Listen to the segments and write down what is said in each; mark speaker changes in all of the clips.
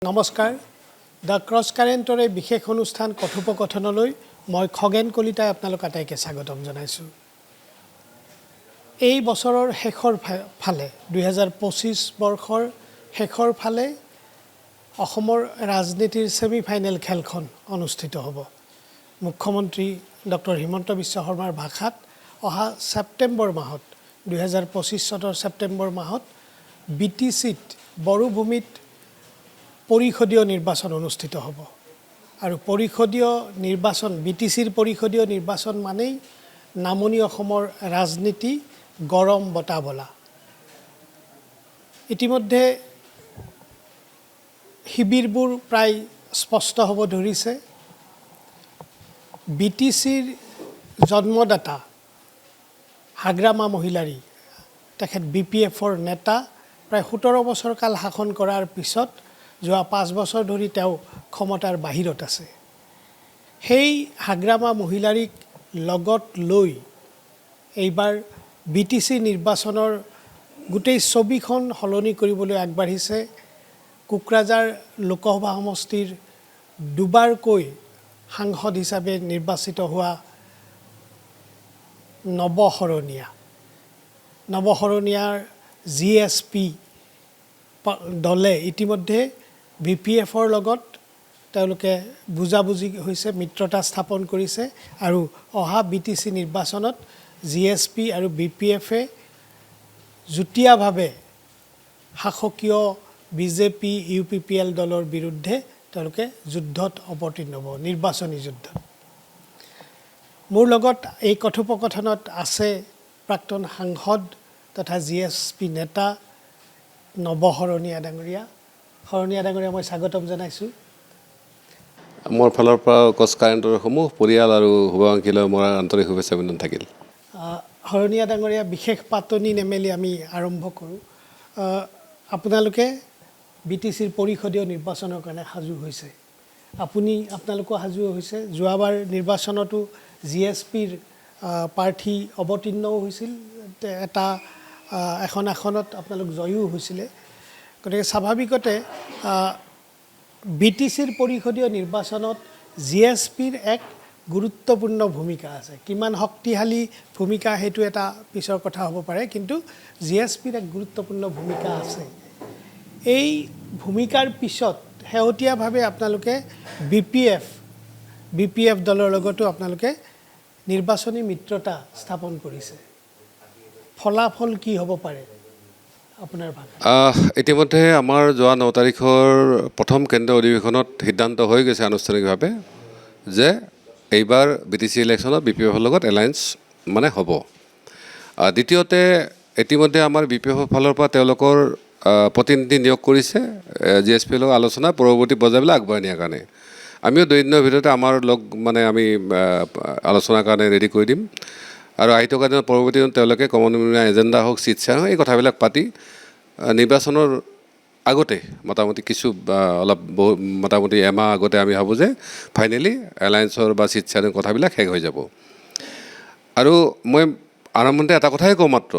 Speaker 1: নমস্কাৰ the cross কাৰেণ্টৰে বিশেষ অনুষ্ঠান কথোপকথনলৈ মই খগেন কলিতাই আপোনালোক আটাইকে স্বাগতম জনাইছোঁ। এই বছৰৰ শেষৰ ফালে 2025 বৰ্ষৰ শেষৰ ফালে অসমৰ ৰাজনীতিৰ ছেমিফাইনেল খেলখন অনুষ্ঠিত হ'ব। মুখ্যমন্ত্ৰী ডক্টৰ হিমন্ত বিশ্ব শৰ্মাৰ ভাষাত অহা ছেপ্টেম্বৰ মাহত 2025 চনৰ ছেপ্টেম্বৰ মাহত BTCত বড়োভূমিত পৰিষদীয় নিৰ্বাচন অনুষ্ঠিত হ'ব আৰু পৰিষদীয় নিৰ্বাচন BTCৰ পৰিষদীয় নিৰ্বাচন মানেই নামনি অসমৰ ৰাজনীতি গৰম বতা বলা। ইতিমধ্যে শিবিৰবোৰ প্ৰায় স্পষ্ট হ'ব ধৰিছে। BTCৰ জন্মদাতা হাগ্ৰামা মহিলাৰী তেখেত BPFৰ নেতা প্ৰায় 17 বছৰ কাল শাসন কৰাৰ পিছত যোৱা 5 বছৰ ধৰি তেওঁ ক্ষমতাৰ বাহিৰত আছে। সেই হাগ্ৰামা মহিলাৰীক লগত লৈ এইবাৰ BTC নিৰ্বাচনৰ গোটেই ছবিখন সলনি কৰিবলৈ আগবাঢ়িছে কোকৰাঝাৰ লোকসভা সমষ্টিৰ দুবাৰকৈ সাংসদ হিচাপে নিৰ্বাচিত হোৱা নৱশৰণীয়াৰ GSP দলে ইতিমধ্যে BPFৰ লগত তেওঁলোকে বুজাবুজি হৈছে, মিত্ৰতা স্থাপন কৰিছে আৰু অহা BTC নিৰ্বাচনত GSP আৰু BPFে যুটীয়াভাৱে শাসকীয় BJP UPPL দলৰ বিৰুদ্ধে তেওঁলোকে যুদ্ধত অৱতীৰ্ণ হ'ব, নিৰ্বাচনী যুদ্ধত। মোৰ লগত এই কথোপকথনত আছে প্ৰাক্তন সাংসদ তথা GSP নেতা নৱশৰণীয়া ডাঙৰীয়া। শৰণীয়া ডাঙৰীয়া, মই স্বাগতম জনাইছোঁ।
Speaker 2: মোৰ ফালৰ পৰা ক্ৰছ কাৰেণ্টৰ সমূহ পৰিয়াল আৰু শুভাকাংক্ষীলৈ মোৰ আন্তৰিক শুভেচ্ছা অভিনন্দন থাকিল।
Speaker 1: শৰণীয়া ডাঙৰীয়া, বিশেষ পাতনি নেমেলি আমি আৰম্ভ কৰোঁ। আপোনালোকে BTCৰ পৰিষদীয় নিৰ্বাচনৰ কাৰণে সাজু হৈছে, আপোনালোকো সাজু হৈছে। যোৱাবাৰ নিৰ্বাচনতো GSPৰ প্ৰাৰ্থী অৱতীৰ্ণও হৈছিল, এখন আসনত আপোনালোক জয়ো হৈছিলে। গতিকে স্বাভাৱিকতে BTCৰ পৰিষদীয় নিৰ্বাচনত GSPৰ এক গুৰুত্বপূৰ্ণ ভূমিকা আছে। কিমান শক্তিশালী ভূমিকা সেইটো এটা পিছৰ কথা হ'ব পাৰে, কিন্তু GSPৰ এক গুৰুত্বপূৰ্ণ ভূমিকা আছে। এই ভূমিকাৰ পিছত শেহতীয়াভাৱে আপোনালোকে BPF দলৰ লগতো আপোনালোকে নিৰ্বাচনী মিত্ৰতা স্থাপন কৰিছে। ফলাফল কি হ'ব পাৰে আপোনাৰ ভাষা?
Speaker 2: ইতিমধ্যে আমাৰ যোৱা 9 তাৰিখৰ প্ৰথম কেন্দ্ৰীয় অধিৱেশনত সিদ্ধান্ত হৈ গৈছে আনুষ্ঠানিকভাৱে যে এইবাৰ BTC ইলেকশ্যনত BPFৰ লগত এলায়েন্স মানে হ'ব। দ্বিতীয়তে ইতিমধ্যে আমাৰ BPFৰ ফালৰ পৰা তেওঁলোকৰ প্ৰতিনিধি নিয়োগ কৰিছে GSPৰ লগত আলোচনা পৰৱৰ্তী পৰ্যায়বিলাক আগবঢ়াই নিয়াৰ কাৰণে। আমিও 2 দিনৰ ভিতৰতে আমাৰ আমি আলোচনাৰ কাৰণে ৰেডি কৰি দিম আৰু আহি থকা দিনত পৰৱৰ্তী দিনত তেওঁলোকে কমনমিনা এজেণ্ডা হওক, চিট শ্বেয়াৰ হওক, এই কথাবিলাক পাতি নিৰ্বাচনৰ আগতে মোটামুটি মোটামুটি এমাহ আগতে আমি ভাবোঁ যে ফাইনেলি এলায়েন্সৰ বা চিট শ্বেয়াৰিং কথাবিলাক শেষ হৈ যাব। আৰু মই আৰম্ভণিতে এটা কথাই কওঁ মাত্ৰ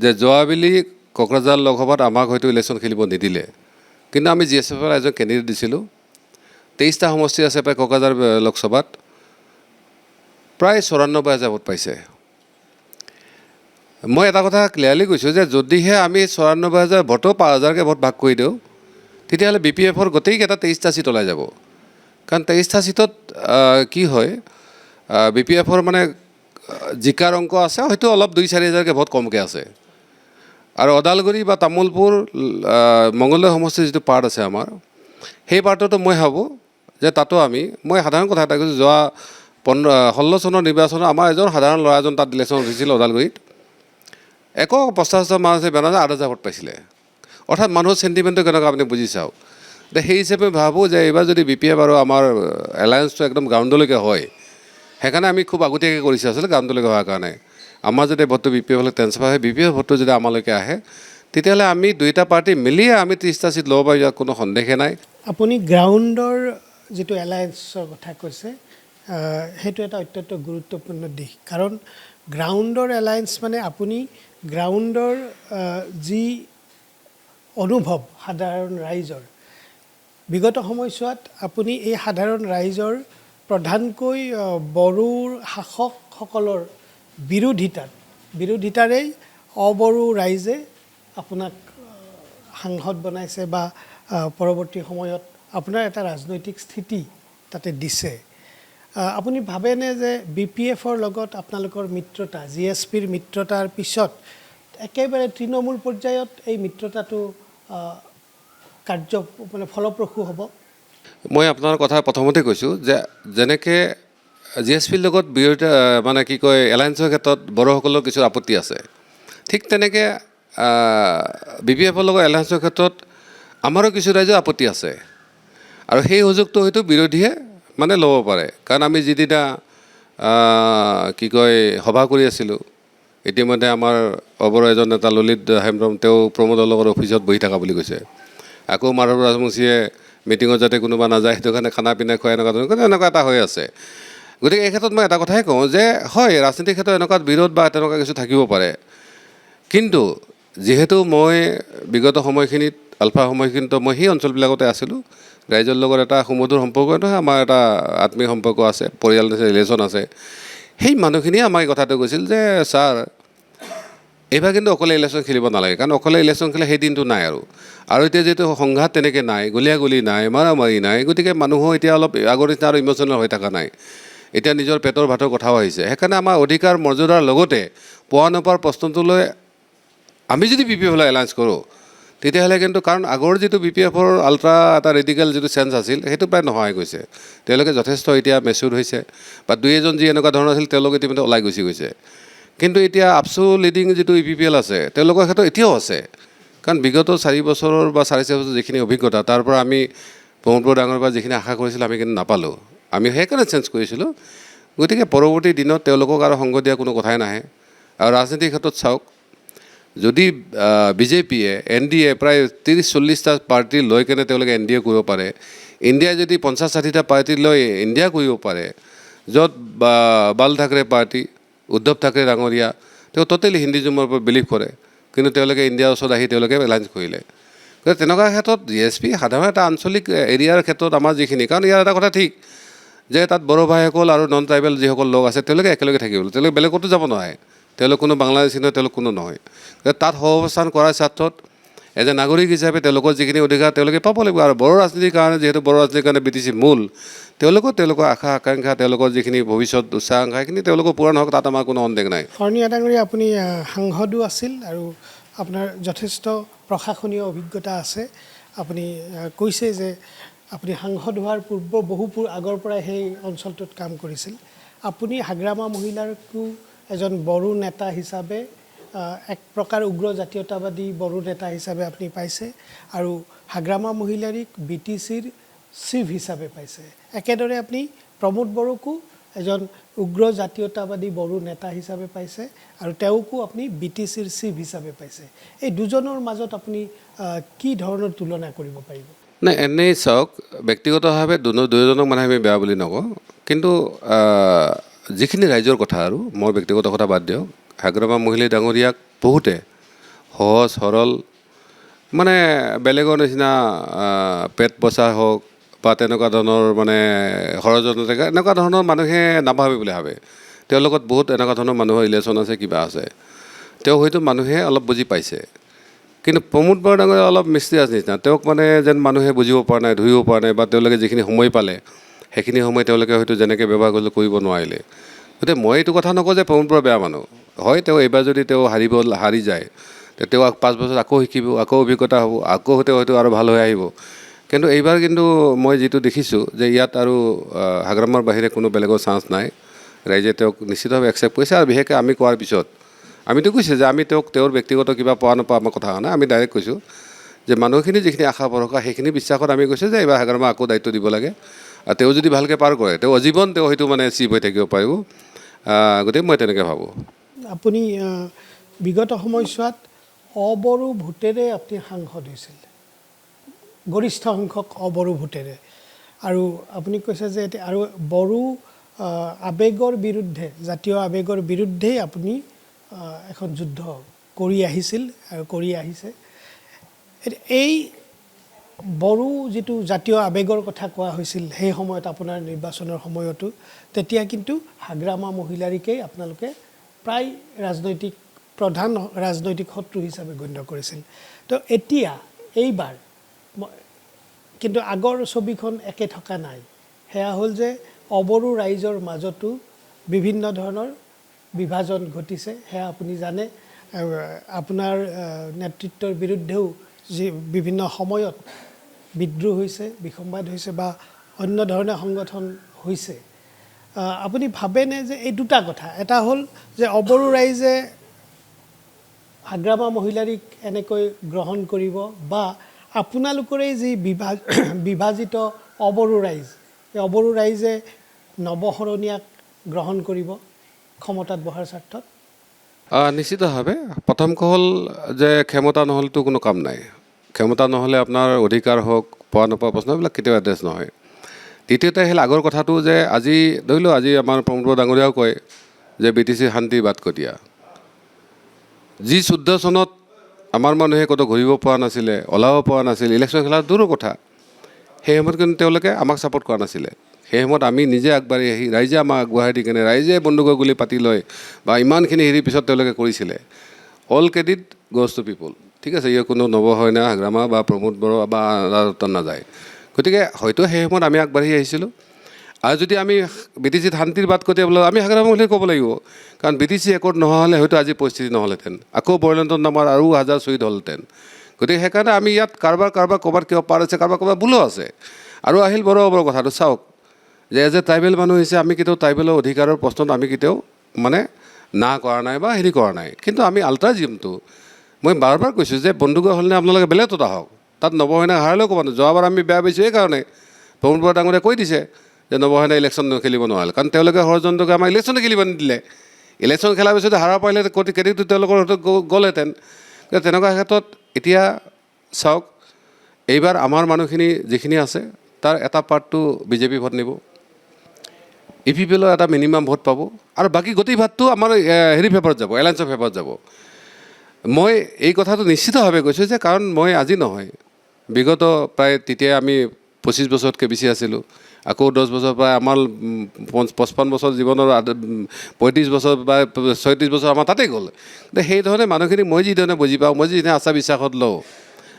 Speaker 2: যে যোৱাবেলি কোকৰাঝাৰ লোকসভাত আমাক হয়তো ইলেকশ্যন খেলিব নিদিলে, কিন্তু আমি GSPৰ এজন কেণ্ডিডেট দিছিলোঁ। 23টা সমষ্টি আছে প্ৰায় কোকৰাঝাৰ লোকসভাত, প্ৰায় 94,000 ভোট পাইছে। মই এটা কথা ক্লিয়াৰলি কৈছোঁ যে যদিহে আমি 94,000 ভোটো 5,000কৈ ভোট ভাগ কৰি দিওঁ, তেতিয়াহ'লে BPFৰ গোটেইকেইটা 23টা চিট ওলাই যাব। কাৰণ 23টা চিটত কি হয়, BPFৰ মানে জিকাৰ অংক আছে, হয়তো অলপ 2-4 হাজাৰকৈ ভোট কমকৈ আছে। আৰু ওদালগুৰি বা তামোলপুৰ মংগলদৈ সমষ্টিৰ যিটো পাৰ্ট আছে আমাৰ, সেই পাৰ্টতো মই ভাবোঁ যে তাতো মই সাধাৰণ কথা এটা কৈছোঁ, যোৱা 16 চনৰ নিৰ্বাচনত আমাৰ এজন সাধাৰণ ল'ৰা এজন তাত ইলেকশ্যন উঠিছিল ওদালগুৰিত, একো প্ৰস্তাৱ মানুহ আছে বেনাৰ 8,000 ভোট পাইছিলে। অৰ্থাৎ মানুহৰ চেণ্টিমেণ্টটো কেনেকুৱা আপুনি বুজি চাওক। সেই হিচাপে ভাবোঁ যে এইবাৰ যদি BPF আৰু আমাৰ এলায়েন্সটো একদম গ্ৰাউণ্ডলৈকে হয়, সেইকাৰণে আমি খুব আগতীয়াকৈ কৰিছোঁ আচলতে গ্ৰাউণ্ডলৈকে হোৱাৰ কাৰণে। আমাৰ যদি ভোটটো BPFলৈ ট্ৰেন্সফাৰ হয়, BPF ভোটটো যদি আমালৈকে আহে, তেতিয়াহ'লে আমি 2টা পাৰ্টি মিলিয়ে আমি 30টা চিট ল'ব পাৰি, ইয়াত কোনো সন্দেহে নাই।
Speaker 1: আপুনি গ্ৰাউণ্ডৰ যিটো এলায়েন্সৰ কথা কৈছে, সেইটো এটা অত্যন্ত গুৰুত্বপূৰ্ণ দিশ। কাৰণ গ্ৰাউণ্ডৰ এলায়েন্স মানে আপুনি গ্ৰাউণ্ডৰ যি অনুভৱ সাধাৰণ ৰাইজৰ বিগত সময়ছোৱাত আপুনি এই সাধাৰণ ৰাইজৰ প্ৰধানকৈ বড়োৰ শাসকসকলৰ বিৰোধিতাৰেই অবড়ো ৰাইজে আপোনাক সাংসদ বনাইছে বা পৰৱৰ্তী সময়ত আপোনাৰ এটা ৰাজনৈতিক স্থিতি তাতে দিছে। আপুনি ভাবেনে যে BPFৰ লগত আপোনালোকৰ মিত্ৰতা GSPৰ মিত্ৰতাৰ পিছত একেবাৰে তৃণমূল পৰ্যায়ত এই মিত্ৰতাটো কাৰ্য মানে ফলপ্ৰসূ হ'ব?
Speaker 2: মই আপোনাৰ কথা প্ৰথমতে কৈছোঁ যে যেনেকৈ GSPৰ লগত বিৰোধিতা মানে কি কয় এলায়েন্সৰ ক্ষেত্ৰত বড়োসকলৰ কিছু আপত্তি আছে, ঠিক তেনেকৈ BPFৰ লগত এলায়েন্সৰ ক্ষেত্ৰত আমাৰো কিছু ৰাইজৰ আপত্তি আছে। আৰু সেই সুযোগটো হয়তো বিৰোধীয়ে মানে ল'ব পাৰে, কাৰণ আমি যিদিনা কি কয় সভা কৰি আছিলোঁ, ইতিমধ্যে আমাৰ অবড়ো এজন নেতা ললিত হেমব্ৰম তেওঁ প্ৰমোদৰ লগত অফিচত বহি থকা বুলি কৈছে। আকৌ মাধৱ ৰাজবংশীয়ে মিটিঙত যাতে কোনোবা নাযায় সেইটো কাৰণে খানা পিনা খুৱাই এনেকুৱা এটা হৈ আছে। গতিকে এই ক্ষেত্ৰত মই এটা কথাই কওঁ যে হয়, ৰাজনীতিৰ ক্ষেত্ৰত এনেকুৱা বিৰোধ বা তেনেকুৱা কিছু থাকিব পাৰে, কিন্তু যিহেতু মই বিগত সময়খিনিত আলফা সময়খিনিত মই সেই অঞ্চলবিলাকতে আছিলোঁ, ৰাইজৰ লগত এটা সুমধুৰ সম্পৰ্ক নহয়, আমাৰ এটা আত্মীয় সম্পৰ্ক আছে, পৰিয়াল ৰিলেশ্যন আছে। সেই মানুহখিনিয়ে আমাক এই কথাটো কৈছিল যে ছাৰ এইবাৰ কিন্তু অকলে ইলেকশ্যন খেলিব নালাগে, কাৰণ অকলে ইলেকশ্যন খেলে সেই দিনটো নাই আৰু এতিয়া যিহেতু সংঘাত তেনেকৈ নাই, গুলীয়াগুলি নাই, মাৰামাৰি নাই, গতিকে মানুহো এতিয়া অলপ আগৰ নিচিনা আৰু ইম'চনেল হৈ থকা নাই। এতিয়া নিজৰ পেটৰ ভাতৰ কথাও আহিছে। সেইকাৰণে আমাৰ অধিকাৰ মৰ্যাদাৰ লগতে পোৱা নোপোৱাৰ প্ৰশ্নটোলৈ আমি যদি BPFলৈ এলায়েন্স কৰোঁ তেতিয়াহ'লে কিন্তু, কাৰণ আগৰ যিটো BPFৰ আল্ট্ৰা এটা ৰেডিকেল যিটো চেঞ্জ আছিল সেইটো প্ৰায় নোহোৱা হৈ গৈছে। তেওঁলোকে যথেষ্ট এতিয়া মেচিউৰ হৈছে, বা দুই এজন যি এনেকুৱা ধৰণৰ আছিল তেওঁলোক ইতিমধ্যে ওলাই গুচি গৈছে। কিন্তু এতিয়া আপচু লিডিং যিটো EPPL আছে তেওঁলোকৰ ক্ষেত্ৰত এতিয়াও আছে, কাৰণ বিগত 4 বছৰৰ বা 4.5 বছৰ যিখিনি অভিজ্ঞতা তাৰ পৰা আমি প্ৰমোদ বড়ো ডাঙৰ পৰা যিখিনি আশা কৰিছিলোঁ আমি কিন্তু নাপালোঁ, আমি সেইকাৰণে চেঞ্জ কৰিছিলোঁ। গতিকে পৰৱৰ্তী দিনত তেওঁলোকক আৰু সংগ দিয়া কোনো কথাই নাহে। আৰু ৰাজনীতিৰ ক্ষেত্ৰত চাওক, যদি BJPয়ে NDA প্ৰায় 30-40টা পাৰ্টি লৈ কেনে তেওঁলোকে NDA কৰিব পাৰে, ইণ্ডিয়াই যদি 50-60টা পাৰ্টি লৈ ইণ্ডিয়া কৰিব পাৰে, য'ত বাল ঠাকৰে পাৰ্টি, উদ্ধৱ ঠাকৰে ডাঙৰীয়া তেওঁ টোটেলি হিন্দুজমৰ ওপৰত বিলিভ কৰে, কিন্তু তেওঁলোকে ইণ্ডিয়াৰ ওচৰত আহি তেওঁলোকে এলায়েন্স কৰিলে। গতিকে তেনেকুৱা ক্ষেত্ৰত GSP সাধাৰণ এটা আঞ্চলিক এৰিয়াৰ ক্ষেত্ৰত আমাৰ যিখিনি, কাৰণ ইয়াৰ এটা কথা ঠিক যে তাত বড়ো ভাইসকল আৰু নন ট্ৰাইবেল যিসকল লোক আছে তেওঁলোকে একেলগে থাকিব, তেওঁলোকে বেলেগ ক'তো যাব নোৱাৰে, তেওঁলোক কোনো বাংলাদেশী নহয়, তেওঁলোক কোনো নহয়। তাত সহাৱস্থান কৰাৰ স্বাৰ্থত এজ এ নাগৰিক হিচাপে তেওঁলোকৰ যিখিনি অধিকাৰ তেওঁলোকে পাব লাগিব। আৰু বড়ো ৰাজনীতিৰ কাৰণে যিহেতু বড়ো ৰাজনীতিৰ কাৰণে BTC মূল, তেওঁলোকৰ আশা আকাংক্ষা, তেওঁলোকৰ যিখিনি ভৱিষ্যত উচ্চাকাংক্ষা সেইখিনি তেওঁলোকৰ পূৰণ হওক, তাত আমাৰ কোনো সন্দেহ নাই।
Speaker 1: শৰণীয়া ডাঙৰীয়া, আপুনি সাংসদো আছিল আৰু আপোনাৰ যথেষ্ট প্ৰশাসনীয় অভিজ্ঞতা আছে। আপুনি কৈছে যে আপুনি সাংসদ হোৱাৰ বহু আগৰ পৰাই সেই অঞ্চলটোত কাম কৰিছিল। আপুনি হাগ্ৰামা মহিলাৰকো এজন বড়ো নেতা হিচাপে, এক প্ৰকাৰ উগ্ৰ জাতীয়তাবাদী বড়ো নেতা হিচাপে আপুনি পাইছে, আৰু হাগ্ৰামা মহিলাৰীক BTCৰ চিফ হিচাপে পাইছে। একেদৰে আপুনি প্ৰমোদ বড়োকো এজন উগ্ৰ জাতীয়তাবাদী বড়ো নেতা হিচাপে পাইছে, আৰু তেওঁকো আপুনি BTCৰ চিফ হিচাপে পাইছে। এই দুজনৰ মাজত আপুনি কি ধৰণৰ তুলনা কৰিব পাৰিব?
Speaker 2: নাই, এনেই চাওক, ব্যক্তিগতভাৱে দুয়োজনক মানে আমি বেয়া বুলি নকওঁ, কিন্তু যিখিনি ৰাইজৰ কথা, আৰু মোৰ ব্যক্তিগত কথা বাদ দিয়ক, হাগ্ৰামা মহিলা ডাঙৰীয়াক বহুতে সহজ সৰল, মানে বেলেগৰ নিচিনা পেট বচা হওক বা তেনেকুৱা ধৰণৰ মানে ষড়যন্ত্ৰ এনেকুৱা ধৰণৰ মানুহে নাভাবে বুলি ভাবে। তেওঁৰ লগত বহুত এনেকুৱা ধৰণৰ মানুহৰ ৰিলেশ্যন আছে, কিবা আছে, তেওঁ হয়তো মানুহে অলপ বুজি পাইছে। কিন্তু প্ৰমোদ বড়ো ডাঙৰীয়া অলপ মিষ্টিৰিয়াছ নিচিনা, তেওঁক মানে যেন মানুহে বুজিব পৰা নাই, ধৰিব পৰা নাই, বা তেওঁলোকে যিখিনি সময় পালে সেইখিনি সময় তেওঁলোকে হয়তো যেনেকৈ ব্যৱহাৰ কৰিলে কৰিব নোৱাৰিলে। গতিকে মই এইটো কথা নকওঁ যে প্ৰমোদ বড়ো বেয়া মানুহ হয়, তেওঁ এইবাৰ যদি তেওঁ হাৰি যায়, তেওঁ 5 বছৰ আকৌ শিকিব, আকৌ অভিজ্ঞতা হ'ব, আকৌ হয়তো আৰু ভাল হৈ আহিব। কিন্তু এইবাৰ কিন্তু মই যিটো দেখিছোঁ যে ইয়াত আৰু হাগ্ৰামাৰ বাহিৰে কোনো বেলেগৰ চান্স নাই। ৰাইজে তেওঁক নিশ্চিতভাৱে একচেপ্ট কৰিছে, আৰু বিশেষকৈ আমি কোৱাৰ পিছত আমিতো কৈছোঁ যে আমি তেওঁৰ ব্যক্তিগত কিবা পোৱা নোপোৱা আমাৰ কথা নাই, আমি ডাইৰেক্ট কৈছোঁ যে মানুহখিনি যিখিনি আশা ভৰসা সেইখিনি বিশ্বাসত আমি কৈছোঁ যে এইবাৰ হাগ্ৰামা আকৌ দায়িত্ব দিব লাগে, আৰু তেওঁ যদি ভালকৈ পাৰ কৰে তেওঁ আজীৱন তেওঁ হয়তো মানে চিফ হৈ থাকিব পাৰিব। গতিকে মই তেনেকৈ ভাবোঁ।
Speaker 1: আপুনি বিগত সময়ছোৱাত অবড়ো ভোটেৰে আপুনি সাংসদ হৈছিল, গৰিষ্ঠ সংখ্যক অবড়ো ভোটেৰে, আৰু আপুনি কৈছে যে আৰু বড়ো আৱেগৰ বিৰুদ্ধে, জাতীয় আৱেগৰ বিৰুদ্ধেই আপুনি এখন যুদ্ধ কৰি আহিছিল আৰু কৰি আহিছে। এই বড়ো যিটো জাতীয় আৱেগৰ কথা কোৱা হৈছিল সেই সময়ত আপোনাৰ নিৰ্বাচনৰ সময়তো তেতিয়া কিন্তু হাগ্ৰামা মহিলাৰিকেই আপোনালোকে প্ৰায় প্ৰধান ৰাজনৈতিক শত্ৰু হিচাপে গণ্য কৰিছিল তো এতিয়া এইবাৰ কিন্তু আগৰ ছবিখন একে থকা নাই সেয়া হ'ল যে অবড়ো ৰাইজৰ মাজতো বিভিন্ন ধৰণৰ বিভাজন ঘটিছে সেয়া আপুনি জানে আপোনাৰ নেতৃত্বৰ বিৰুদ্ধেও যি বিভিন্ন সময়ত বিদ্ৰোহ হৈছে বিসম্বাদ হৈছে বা অন্য ধৰণৰ সংগঠন হৈছে আপুনি ভাবেনে যে এই দুটা কথা এটা হ'ল যে অবড়ো ৰাইজে হাগ্ৰামা মহিলাৰিক এনেকৈ গ্ৰহণ কৰিব বা আপোনালোকৰে যি বিভাজিত অবড়ো ৰাইজ এই অবড়ো ৰাইজে নৱশৰণীয়াক গ্ৰহণ কৰিব ক্ষমতাত বহাৰ স্বাৰ্থত
Speaker 2: নিশ্চিতভাৱে প্ৰথম হ'ল যে ক্ষমতা নহ'লেতো কোনো কাম নাই ক্ষমতা নহ'লে আপোনাৰ অধিকাৰ হওক পোৱা নোপোৱা প্ৰশ্ন এইবিলাক কেতিয়াও এড্ৰেছ নহয় দ্বিতীয়তে আহিল আগৰ কথাটো যে আজি ধৰি লওক আজি আমাৰ প্ৰমোদ ডাঙৰীয়াও কয় যে BTC শান্তি বাট কটীয়া যি 14 চনত আমাৰ মানুহে ক'তো ঘূৰিব পৰা নাছিলে ওলাব পৰা নাছিল ইলেকশ্যন খেলাৰ দূৰৰ কথা সেই সময়ত কিন্তু তেওঁলোকে আমাক ছাপোৰ্ট কৰা নাছিলে সেই সময়ত আমি নিজে আগবাঢ়ি আহি ৰাইজে আমাক আগবঢ়াই দি কেনে ৰাইজে বন্দুকৰ গুলি পাতি লয় বা ইমানখিনি হেৰি পিছত তেওঁলোকে কৰিছিলে অল ক্ৰেডিট গ'জ টু পিপল ঠিক আছে ইয়াৰ কোনো নৱশৰণীয়া হাগ্ৰামা বা প্ৰমোদ বড়ো বা ৰাজত্ব নাযায় গতিকে হয়তো সেই সময়ত আমি আগবাঢ়ি আহিছিলোঁ আৰু যদি আমি BTCত শান্তিৰ বাট কটীয়া বোলে আমি হাগ্ৰামা বুলি ক'ব লাগিব কাৰণ BTC একৰ্ড নোহোৱা হ'লে হয়তো আজি পৰিস্থিতি নহ'লহেঁতেন আকৌ বড়োলেণ্ডৰ নামৰ আৰু হাজাৰ শ্বহীদ হ'লহেঁতেন গতিকে সেইকাৰণে আমি ইয়াত কাৰোবাৰ ক'ৰবাত কিয় পাৰ আছে কাৰোবাৰ ভুলো আছে আৰু আহিল বড়ো কথাটো চাওক যে এজ এ ট্ৰাইবেল মানুহ হৈছে আমি কেতিয়াও ট্ৰাইবেলৰ অধিকাৰৰ প্ৰশ্নত আমি কেতিয়াও মানে না কৰা নাই বা হেৰি কৰা নাই কিন্তু আমি আল্ট্ৰাজিমটো মই বাৰ কৈছোঁ যে বন্দুকৰ হ'লনে আপোনালোকে বেলেগত আহক তাত নৱশৰণীয়া হাৰালেও ক'ব নোৱাৰে যোৱাবাৰ আমি বেয়া পাইছোঁ এইকাৰণে প্ৰমোদ বড়ো ডাঙৰীয়াই কৈ দিছে যে নৱশৰণীয়া ইলেকশ্যন খেলিব নোৱাৰিলে কাৰণ তেওঁলোকে ষড়যন্ত্ৰকে আমাৰ ইলেকশ্যনে খেলিব নিদিলে ইলেকশ্যন খেলাৰ পিছত হাৰা পাৰিলে ক্ৰেডিটটো তেওঁলোকৰ গ'লহেঁতেন তেনেকুৱা ক্ষেত্ৰত এতিয়া চাওক এইবাৰ আমাৰ মানুহখিনি যিখিনি আছে তাৰ এটা পাৰ্টটো বিজেপি ভোট নিব EPPL এটা মিনিমাম ভোট পাব আৰু বাকী গোটেই ভাগটো আমাৰ হেৰি ফেভাৰত যাব এলায়েন্সৰ ফেভাৰত যাব মই এই কথাটো নিশ্চিতভাৱে কৈছোঁ যে কাৰণ মই আজি নহয় বিগত প্ৰায় তেতিয়া আমি 25 বছৰতকৈ বেছি আছিলোঁ আকৌ 10 বছৰ প্ৰায় আমাৰ 55 বছৰ জীৱনৰ 35 বছৰ বা 36 বছৰ আমাৰ তাতেই গ'ল সেইধৰণে মানুহখিনি মই যিধৰণে বুজি পাওঁ মই যিধৰণে আশা বিশ্বাসত লওঁ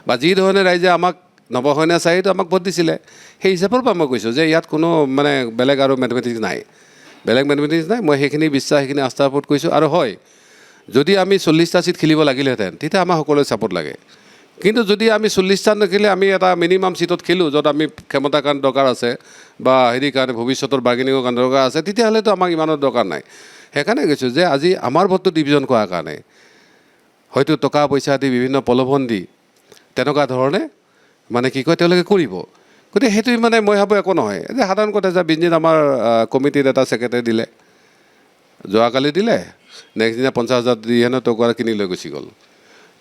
Speaker 2: বা যিধৰণে ৰাইজে আমাক নৱশৰণীয়া চাৰিটো আমাক ভোট দিছিলে সেই হিচাপৰ পৰা মই কৈছোঁ যে ইয়াত কোনো মানে বেলেগ আৰু মেথমেটিক্স নাই মই সেইখিনি বিশ্বাস সেইখিনি আস্থাৰ ওপৰত কৈছোঁ আৰু হয় যদি আমি 40টা ছিট খেলিব লাগিলেহেঁতেন তেতিয়া আমাৰ সকলোৱে ছাপোৰ্ট লাগে কিন্তু যদি আমি 40টা নেখেলি আমি এটা মিনিমাম ছিটত খেলোঁ য'ত আমি ক্ষমতাৰ কাৰণে দৰকাৰ আছে বা হেৰিৰ কাৰণে ভৱিষ্যতৰ বাৰ্গেনিঙৰ কাৰণে দৰকাৰ আছে তেতিয়াহ'লেতো আমাক ইমানৰ দৰকাৰ নাই সেইকাৰণে কৈছোঁ যে আজি আমাৰ ভোটটো ডিভিজন কৰাৰ কাৰণে হয়তো টকা পইচা দি বিভিন্ন প্ৰলোভন দি তেনেকুৱা ধৰণে মানে কি কয় তেওঁলোকে কৰিব গতিকে সেইটো মানে মই ভাবোঁ একো নহয় যে সাধাৰণ কথা যে বিঞ্জিত আমাৰ কমিটিত এটা ছেক্ৰেটাৰী দিলে যোৱাকালি দিলে নেক্সট দিনা 50,000 দি হেনো টকা কিনি লৈ গুচি গ'ল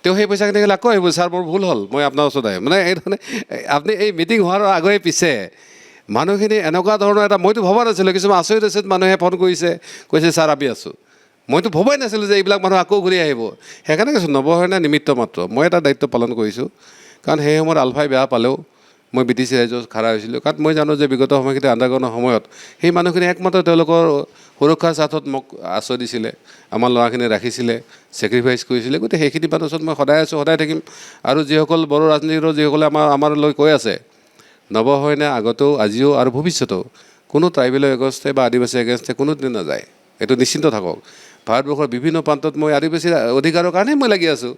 Speaker 2: তেওঁ সেই পইচাখিনি আকৌ আহিব ছাৰ মোৰ ভুল হ'ল মই আপোনাৰ ওচৰত আহিম মানে এই ধৰণে আপুনি এই মিটিং হোৱাৰ আগে পিছে মানুহখিনি এনেকুৱা ধৰণৰ এটা মইতো ভবা নাছিলোঁ কিছুমান আচৰিত আচৰিত মানুহে ফোন কৰিছে কৈছে ছাৰ আমি আছোঁ মইতো ভবাই নাছিলোঁ যে এইবিলাক মানুহ আকৌ ঘূৰি আহিব সেইকাৰণে কৈছোঁ নৱশৰণীয়া নিমিত্ত মাত্ৰ মই এটা দায়িত্ব পালন কৰিছোঁ কাৰণ সেই সময়ত আলফাই বেয়া পালেও মই BTC ৰাইজত খাৰা হৈছিলোঁ কাৰণ মই জানো যে বিগত সময়খিনি আন্দোলনৰ সময়ত সেই মানুহখিনি একমাত্ৰ তেওঁলোকৰ সুৰক্ষাৰ স্বাৰ্থত মোক আশ্ৰয় দিছিলে আমাৰ ল'ৰাখিনি ৰাখিছিলে ছেক্ৰিফাইচ কৰিছিলে গতিকে সেইখিনি মানুহৰ ওচৰত মই সদায় আছোঁ সদায় থাকিম আৰু যিসকল বড়ো ৰাজনীতিৰ যিসকলে আমালৈ কৈ আছে নৱশৰণীয়া আগতেও আজিও আৰু ভৱিষ্যতেও কোনো ট্ৰাইবেলৰ এগেইনষ্টে বা আদিবাসী এগেইনষ্টে কোনোদিন নাযায় এইটো নিশ্চিন্ত থাকক ভাৰতবৰ্ষৰ বিভিন্ন প্ৰান্তত মই আদিবাসী অধিকাৰৰ কাৰণেই মই লাগি আছোঁ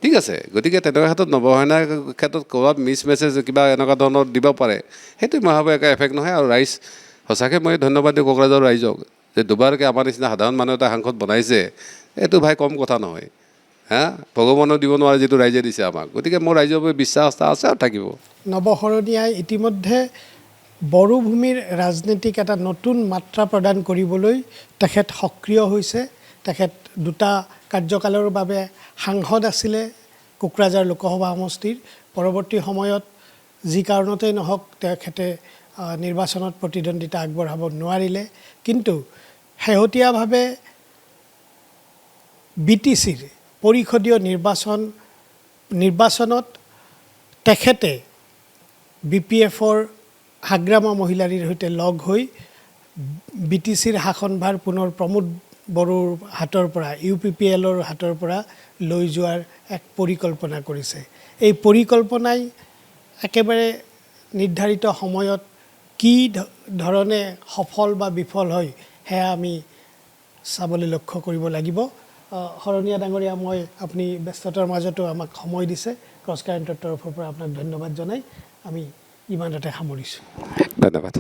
Speaker 2: ঠিক আছে গতিকে তেনেকুৱা ক্ষেত্ৰত নৱশৰণীয়াৰ ক্ষেত্ৰত ক'ৰবাত মিছ মেছেজ কিবা এনেকুৱা ধৰণৰ দিব পাৰে সেইটো মই ভাবোঁ একো এফেক্ট নহয় আৰু ৰাইজ সঁচাকৈ মই ধন্যবাদ দিওঁ কোকৰাঝাৰৰ ৰাইজক যে দুবাৰকৈ আমাৰ নিচিনা সাধাৰণ মানুহ এটা সাংসদ বনাইছে এইটো ভাই কম কথা নহয় ভগৱানেও দিব নোৱাৰে যিটো ৰাইজে দিছে আমাক গতিকে মোৰ ৰাইজৰ বাবে বিশ্বাস আছে আৰু থাকিব
Speaker 1: নৱশৰণীয়াই ইতিমধ্যে বড়ো ভূমিৰ ৰাজনীতিক এটা নতুন মাত্ৰা প্ৰদান কৰিবলৈ তেখেত সক্ৰিয় হৈছে তেখেত দুটা কাৰ্যকালৰ বাবে সাংসদ আছিলে কোকৰাঝাৰ লোকসভা সমষ্টিৰ পৰৱৰ্তী সময়ত যি কাৰণতেই নহওক তেখেতে নিৰ্বাচনত প্ৰতিদ্বন্দ্বিতা আগবঢ়াব নোৱাৰিলে কিন্তু শেহতীয়াভাৱে BTCৰ পৰিষদীয় নিৰ্বাচনত তেখেতে BPF-ৰ হাগ্ৰামা মহিলাৰীৰ সৈতে লগ হৈ BTCৰ শাসনভাৰ পুনৰ প্ৰমোদ বড়োৰ হাতৰ পৰা UPPL-ৰ হাতৰ পৰা লৈ যোৱাৰ এক পৰিকল্পনা কৰিছে। এই পৰিকল্পনাই একেবাৰে নিৰ্ধাৰিত সময়ত কি ধৰণে সফল বা বিফল হয় সেয়া আমি চাবলৈ লক্ষ্য কৰিব লাগিব। শৰণীয়া ডাঙৰীয়া, মই আপুনি ব্যস্ততাৰ মাজতো আমাক সময় দিছে, ক্ৰছ কাৰেণ্টৰ তৰফৰ পৰা আপোনাক ধন্যবাদ জনাই আমি ইমানতে সামৰিছোঁ।
Speaker 2: ধন্যবাদ।